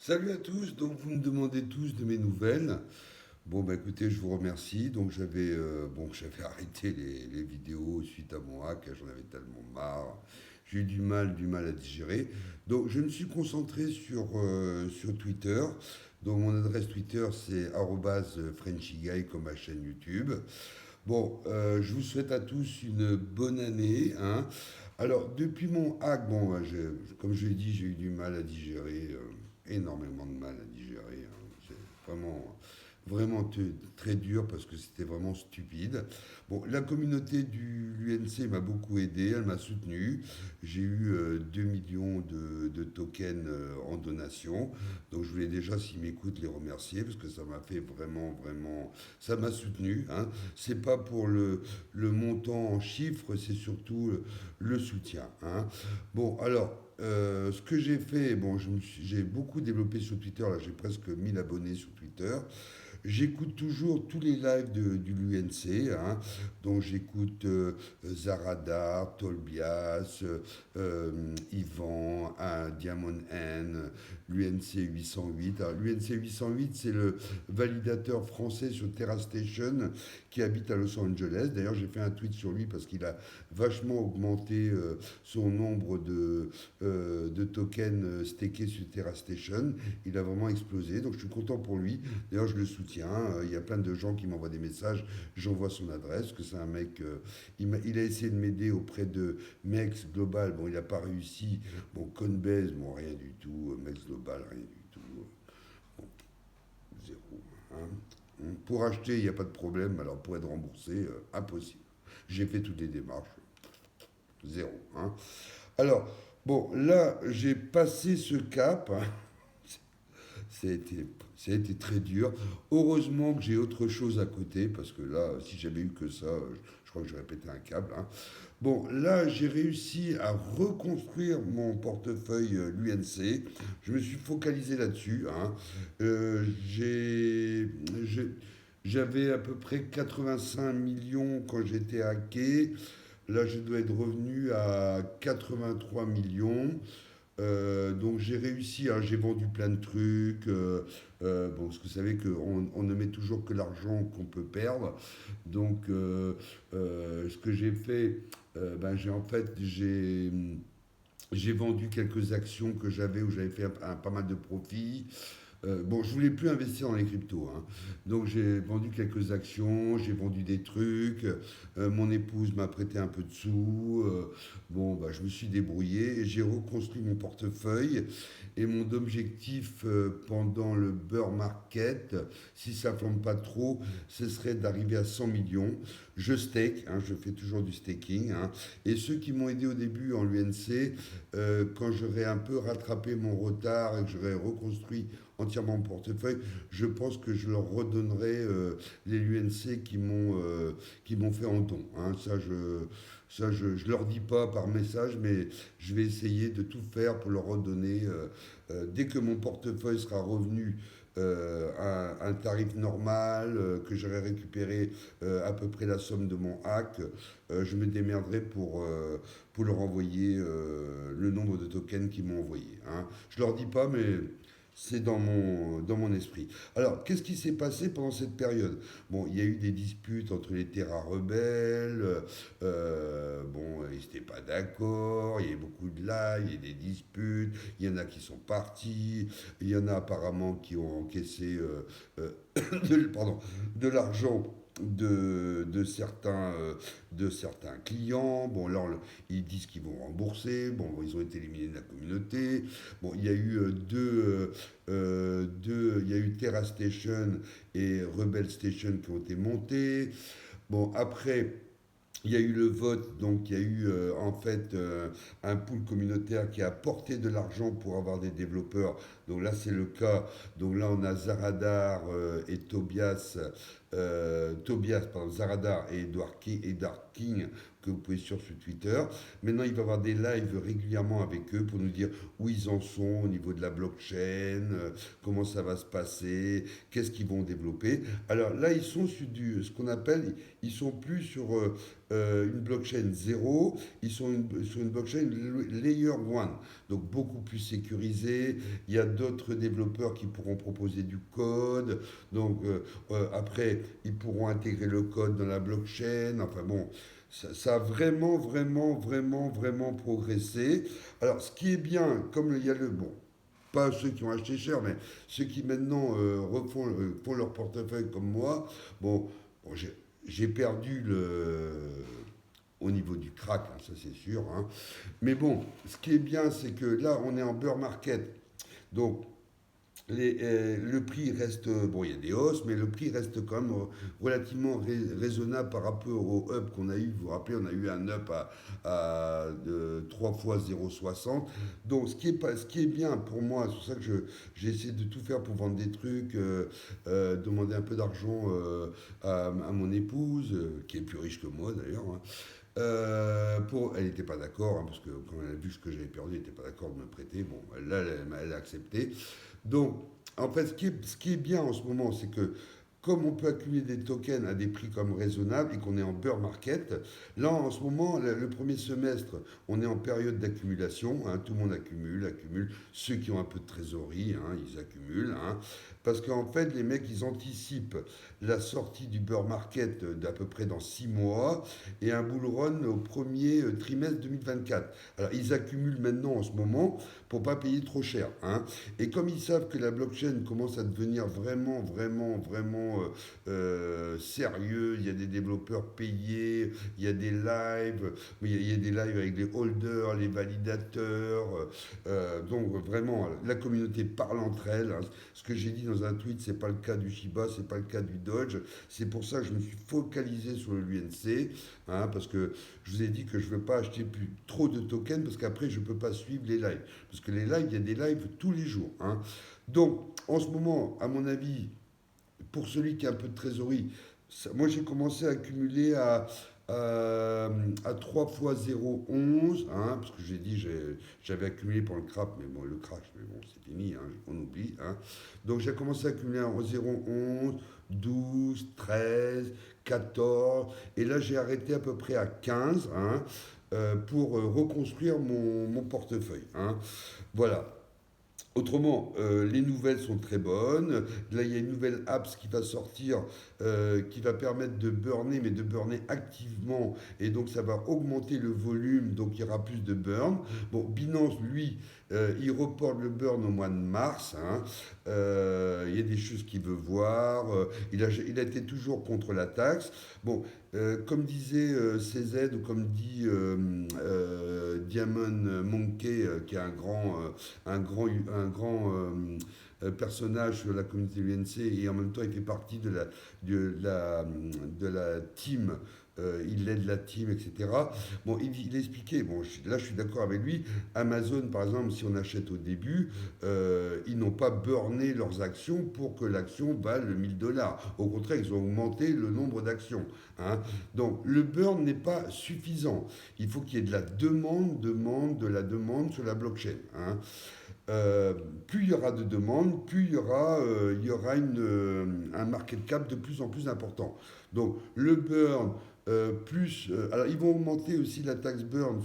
Salut à tous, donc vous me demandez tous de mes nouvelles. Bon bah écoutez, je vous remercie. Donc j'avais arrêté les vidéos suite à mon hack, j'en avais tellement marre. J'ai eu du mal à digérer. Donc je me suis concentré sur Twitter. Donc mon adresse Twitter c'est @FrenchyGuy comme ma chaîne YouTube. Bon, je vous souhaite à tous une bonne année, hein. Alors, depuis mon hack, bon, comme je l'ai dit, j'ai eu du mal à digérer, énormément de mal à digérer, hein. C'est vraiment très dur parce que c'était vraiment stupide. Bon, la communauté du l'UNC m'a beaucoup aidé, elle m'a soutenu. J'ai eu 2 millions de tokens en donation. Donc, je voulais déjà, s'ils m'écoutent, les remercier parce que ça m'a fait vraiment, ça m'a soutenu, hein. C'est pas pour le montant en chiffres, c'est surtout le soutien, hein. Bon, alors, ce que j'ai fait, bon, j'ai beaucoup développé sur Twitter, là j'ai presque 1000 abonnés sur Twitter. J'écoute toujours tous les lives du l'UNC, hein. Donc j'écoute Zaradar, Tolbias, Yvan, Diamond N, l'UNC 808. Alors l'UNC 808, c'est le validateur français sur Terra Station qui habite à Los Angeles. D'ailleurs, j'ai fait un tweet sur lui parce qu'il a vachement augmenté son nombre de tokens stakés sur Terra Station. Il a vraiment explosé, donc je suis content pour lui. D'ailleurs, je le soutiens. Il y a plein de gens qui m'envoient des messages. J'envoie son adresse, que c'est un mec. Il a essayé de m'aider auprès de Mex Global. Bon, il n'a pas réussi. Bon, Coinbase, bon, rien du tout. Mex Global, rien du tout. Bon, zéro, hein. Pour acheter, il n'y a pas de problème. Alors, pour être remboursé, impossible. J'ai fait toutes les démarches. Zéro, hein. Alors, bon, là, j'ai passé ce cap, hein. Ça a été, ça a été très dur. Heureusement que j'ai autre chose à côté, parce que là, si j'avais eu que ça, je crois que j'aurais pété un câble, hein. Bon, là, j'ai réussi à reconstruire mon portefeuille l'UNC. Je me suis focalisé là-dessus, hein. J'ai- J'avais à peu près 85 millions quand j'étais hacké. Là, je dois être revenu à 83 millions. Donc j'ai réussi, hein, j'ai vendu plein de trucs. Bon, parce que vous savez qu'on on ne met toujours que l'argent qu'on peut perdre. Donc ce que j'ai fait, ben, j'ai vendu quelques actions que j'avais où j'avais fait pas mal de profits. Bon, je voulais plus investir dans les cryptos, hein. Donc j'ai vendu quelques actions, j'ai vendu des trucs. Mon épouse m'a prêté un peu de sous. Bon, bah, je me suis débrouillé et j'ai reconstruit mon portefeuille. Et mon objectif pendant le bear market, si ça flambe pas trop, ce serait d'arriver à 100 millions. Je stake, hein, je fais toujours du staking, hein. Et ceux qui m'ont aidé au début en l'UNC, quand j'aurai un peu rattrapé mon retard et que j'aurai reconstruit entièrement mon portefeuille, je pense que je leur redonnerai les l'UNC qui m'ont fait en don, hein. Je leur dis pas par message, mais je vais essayer de tout faire pour leur redonner. Dès que mon portefeuille sera revenu à un tarif normal, que j'aurai récupéré à peu près la somme de mon hack, je me démerderai pour leur envoyer le nombre de tokens qu'ils m'ont envoyé, hein. Je leur dis pas, mais c'est dans mon esprit. Alors, qu'est-ce qui s'est passé pendant cette période? Bon, il y a eu des disputes entre les Terra rebelles. Bon, ils n'étaient pas d'accord. Il y a eu beaucoup de lives, il y a eu des disputes. Il y en a qui sont partis. Il y en a apparemment qui ont encaissé pardon, de l'argent de certains clients. Bon, là, ils disent qu'ils vont rembourser. Bon, ils ont été éliminés de la communauté. Bon, il y a eu il y a eu Terra Station et Rebel Station qui ont été montés. Bon, après, il y a eu le vote, donc il y a eu en fait un pool communautaire qui a apporté de l'argent pour avoir des développeurs. Donc là, c'est le cas. Donc là, on a Zaradar et pardon, Zaradar et Edward King, que vous pouvez suivre sur Twitter. Maintenant, il va y avoir des lives régulièrement avec eux pour nous dire où ils en sont au niveau de la blockchain, comment ça va se passer, qu'est-ce qu'ils vont développer. Alors là, ils sont sur ce qu'on appelle, ils sont plus sur une blockchain zéro, ils sont sur une blockchain layer one, donc beaucoup plus sécurisée. Il y a d'autres développeurs qui pourront proposer du code. Donc après, ils pourront intégrer le code dans la blockchain. Enfin bon, ça a vraiment, vraiment, vraiment, vraiment progressé. Alors, ce qui est bien, comme il y a le... Bon, pas ceux qui ont acheté cher, mais ceux qui maintenant font leur portefeuille comme moi, bon, j'ai perdu au niveau du crack, hein, ça c'est sûr, hein. Mais bon, ce qui est bien, c'est que là, on est en bear market. Donc, le prix reste, bon, il y a des hausses, mais le prix reste quand même relativement raisonnable par rapport au up qu'on a eu. Vous vous rappelez, on a eu un up de 3 fois 0,60. Donc, ce qui est bien pour moi, c'est pour ça que j'ai essayé de tout faire pour vendre des trucs, demander un peu d'argent à mon épouse, qui est plus riche que moi d'ailleurs, hein. Elle n'était pas d'accord, hein, parce que quand elle a vu ce que j'avais perdu, elle n'était pas d'accord de me prêter. Bon, là, elle a accepté. Donc, en fait, ce qui est bien en ce moment, c'est que comme on peut accumuler des tokens à des prix comme raisonnables et qu'on est en bear market, là en ce moment, le premier semestre, on est en période d'accumulation, hein, tout le monde accumule, ceux qui ont un peu de trésorerie, hein, ils accumulent, hein, parce qu'en fait, les mecs, ils anticipent la sortie du bear market d'à peu près dans 6 mois et un bull run au premier trimestre 2024. Alors, ils accumulent maintenant en ce moment pour pas payer trop cher, hein. Et comme ils savent que la blockchain commence à devenir vraiment, vraiment, vraiment sérieux, il y a des développeurs payés, il y a des lives, il y a des lives avec les holders, les validateurs. Donc vraiment, la communauté parle entre elles, hein. Ce que j'ai dit dans un tweet, c'est pas le cas du Shiba, c'est pas le cas du Doge. C'est pour ça que je me suis focalisé sur le l'UNC, hein, parce que je vous ai dit que je ne veux pas acheter plus trop de tokens parce qu'après je ne peux pas suivre les lives. Parce que les lives, il y a des lives tous les jours, hein. Donc, en ce moment, à mon avis, pour celui qui a un peu de trésorerie, moi j'ai commencé à accumuler à 3 fois 0,11, hein, parce que j'ai dit j'avais accumulé pour le crack, mais bon, le crash, mais bon, c'est fini, hein, on oublie, hein. Donc j'ai commencé à accumuler en 0,11, 12, 13, 14, et là j'ai arrêté à peu près à 15, hein, pour reconstruire mon portefeuille, hein. Voilà. Autrement, les nouvelles sont très bonnes. Là, il y a une nouvelle apps qui va sortir, qui va permettre de burner, mais de burner activement. Et donc, ça va augmenter le volume, donc il y aura plus de burn. Bon, Binance, lui, il reporte le burn au mois de mars, hein. Il y a des choses qu'il veut voir. Il a été toujours contre la taxe. Bon, comme disait CZ, ou comme dit Diamond Monkey, qui est un grand personnage de la communauté UNC, et en même temps il fait partie de la team, il aide la team, etc. Bon, il expliquait, bon, là je suis d'accord avec lui, Amazon par exemple, si on achète au début, ils n'ont pas burné leurs actions pour que l'action vaille 1000 $. Au contraire, ils ont augmenté le nombre d'actions, hein. Donc le burn n'est pas suffisant. Il faut qu'il y ait de la de la demande sur la blockchain, hein. Plus il y aura de demandes, plus il y aura un market cap de plus en plus important. Donc le burn, alors ils vont augmenter aussi la taxe burn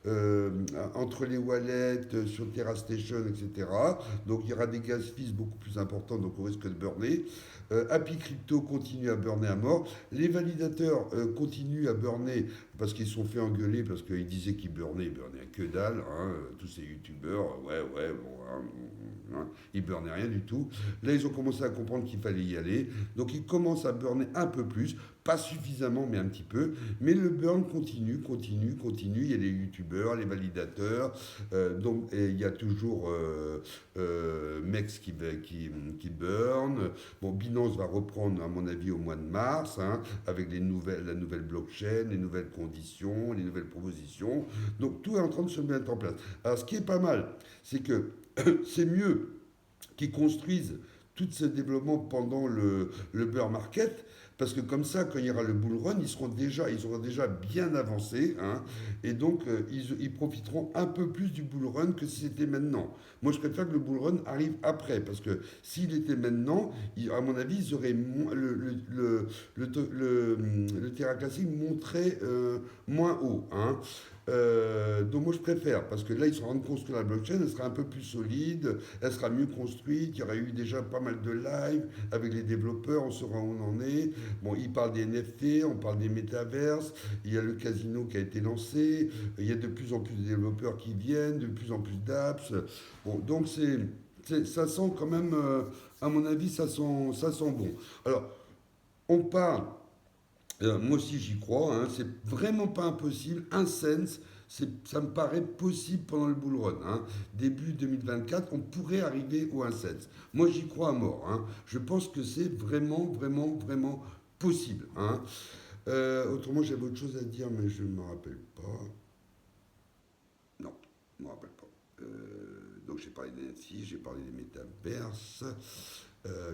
euh, entre les wallets, sur TerraStation, etc. Donc il y aura des gas fees beaucoup plus importants, donc on risque de burner. Happy Crypto continue à burner à mort. Les validateurs continuent à burner parce qu'ils se sont fait engueuler parce qu'ils disaient qu'ils burnaient, ils burnaient que dalle, hein, tous ces youtubeurs, ouais, ouais, bon, hein, ils burnaient rien du tout. Là, ils ont commencé à comprendre qu'il fallait y aller, donc ils commencent à burner un peu plus, pas suffisamment, mais un petit peu. Mais le burn continue, continue, continue. Il y a les youtubeurs, les validateurs, donc et il y a toujours Mex qui burn. Bon, Binance va reprendre, à mon avis, au mois de mars, hein, avec la nouvelle blockchain, les nouvelles conditions, les nouvelles propositions. Donc tout est en train de se mettre en place. Alors ce qui est pas mal, c'est que c'est mieux qu'ils construisent tout ce développement pendant le bear market, parce que comme ça, quand il y aura le bull run, ils auront déjà bien avancé, hein, et donc ils profiteront un peu plus du bull run que si c'était maintenant. Moi, je préfère que le bull run arrive après, parce que s'il était maintenant, à mon avis, ils auraient le Terra Classic monterait moins haut, hein. Donc moi je préfère, parce que là ils se rendent compte que la blockchain elle sera un peu plus solide, elle sera mieux construite, il y aura eu déjà pas mal de live avec les développeurs, on saura où on en est. Bon, ils parlent des NFT, on parle des métaverses, il y a le casino qui a été lancé, il y a de plus en plus de développeurs qui viennent, de plus en plus d'apps. Bon, donc ça sent quand même, à mon avis, ça sent bon. Alors, on parle moi aussi j'y crois, hein, c'est vraiment pas impossible. Un Sense, ça me paraît possible pendant le bull run. Hein. Début 2024, on pourrait arriver au 1 Sense. Moi j'y crois à mort. Hein. Je pense que c'est vraiment, vraiment, vraiment possible. Hein. Autrement, j'avais autre chose à dire, mais je ne me rappelle pas. Non, je ne me rappelle pas. Donc j'ai parlé des NFT, j'ai parlé des métaverses,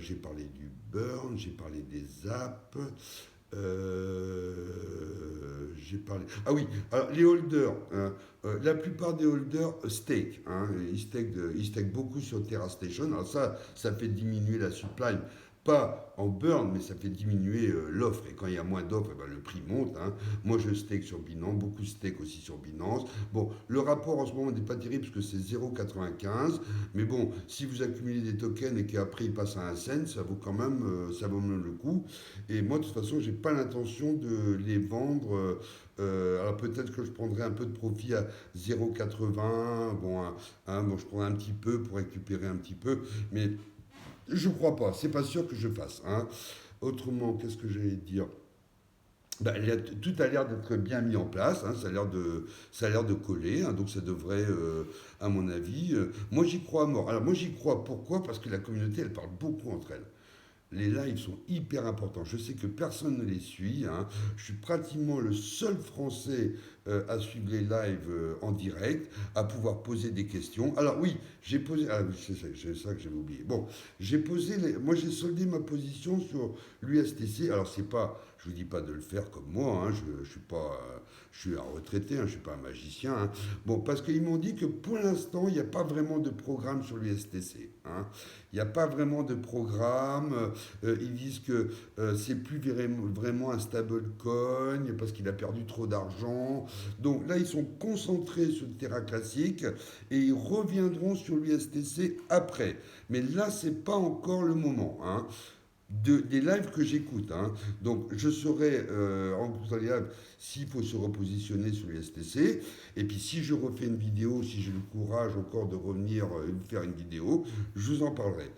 j'ai parlé du burn, j'ai parlé des apps. J'ai parlé. Ah oui, alors les holders, hein, la plupart des holders stake. Hein, ils stake beaucoup sur Terra Station. Alors ça fait diminuer la supply. Pas en burn, mais ça fait diminuer l'offre. Et quand il y a moins d'offres, eh ben, le prix monte. Hein. Moi, je stake sur Binance, beaucoup stake aussi sur Binance. Bon, le rapport en ce moment n'est pas terrible parce que c'est 0,95. Mais bon, si vous accumulez des tokens et qu'après il passe à un cent, ça vaut même le coup. Et moi, de toute façon, j'ai pas l'intention de les vendre. Alors peut-être que je prendrai un peu de profit à 0,80. Bon, je prendrai un petit peu pour récupérer un petit peu. Mais je crois pas. C'est pas sûr que je fasse. Hein. Autrement, qu'est-ce que j'allais dire? Ben, tout a l'air d'être bien mis en place, hein, ça a l'air de coller, hein, donc ça devrait, à mon avis, moi j'y crois à mort. Alors moi j'y crois, pourquoi? Parce que la communauté elle parle beaucoup entre elles. Les lives sont hyper importants. Je sais que personne ne les suit. Hein. Je suis pratiquement le seul Français à suivre les lives en direct, à pouvoir poser des questions. Alors oui, j'ai posé. Ah, oui, c'est ça que j'avais oublié. Bon, moi, j'ai soldé ma position sur l'USTC. Alors c'est pas, je vous dis pas de le faire comme moi. Hein. Je suis pas, je suis un retraité. Hein. Je suis pas un magicien. Hein. Bon, parce qu'ils m'ont dit que pour l'instant, il n'y a pas vraiment de programme sur l'USTC. Hein. Il n'y a pas vraiment de programme. Ils disent que c'est plus vraiment un stablecoin parce qu'il a perdu trop d'argent. Donc là, ils sont concentrés sur le Terra classique et ils reviendront sur l'USTC après. Mais là, c'est pas encore le moment. Hein. Des lives que j'écoute. Hein. Donc je saurai en plus live s'il faut se repositionner sur les STC. Et puis si je refais une vidéo, si j'ai le courage encore de revenir faire une vidéo, je vous en parlerai.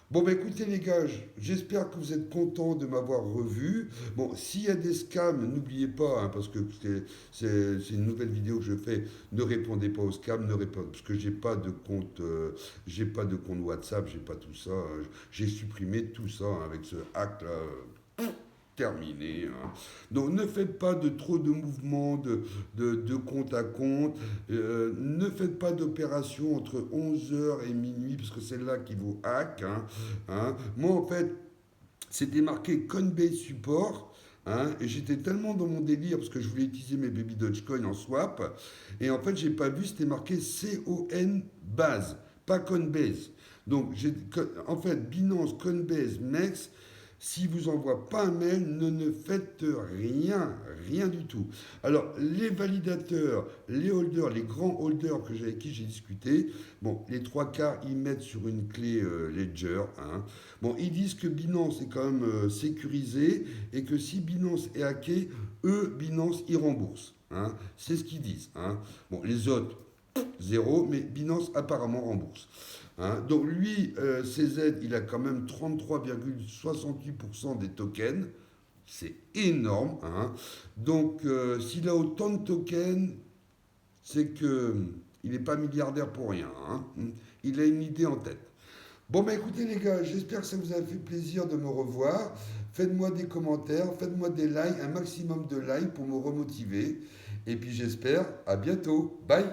Bon, bah écoutez les gars, j'espère que vous êtes contents de m'avoir revu. Bon, s'il y a des scams, n'oubliez pas, hein, parce que c'est une nouvelle vidéo que je fais, ne répondez pas aux scams, ne répondez, parce que j'ai pas de compte WhatsApp, j'ai pas tout ça. J'ai supprimé tout ça hein, avec ce hack là. Terminé. Hein. Donc ne faites pas de trop de mouvements de compte à compte. Ne faites pas d'opération entre 11 heures et minuit, parce que c'est là qui vous hack. Hein. Hein. Moi, en fait, c'était marqué Coinbase Support. Hein, et j'étais tellement dans mon délire parce que je voulais utiliser mes baby Dogecoin en swap. Et en fait, j'ai pas vu, c'était marqué CON base, pas Coinbase. Donc, en fait, Binance, Coinbase, MEX, si vous envoie pas un mail, ne faites rien, rien du tout. Alors, les validateurs, les holders, les grands holders avec qui j'ai discuté, bon, les trois quarts, ils mettent sur une clé Ledger. Hein. Bon, ils disent que Binance est quand même sécurisé et que si Binance est hacké, eux, Binance, ils remboursent. Hein. C'est ce qu'ils disent. Hein. Bon, les autres, zéro, mais Binance apparemment rembourse. Hein. Donc lui, CZ, il a quand même 33,68% des tokens. C'est énorme. Hein. Donc s'il a autant de tokens, c'est que il n'est pas milliardaire pour rien. Hein. Il a une idée en tête. Bon, bah écoutez les gars, j'espère que ça vous a fait plaisir de me revoir. Faites-moi des commentaires, faites-moi des likes, un maximum de likes pour me remotiver. Et puis j'espère à bientôt. Bye.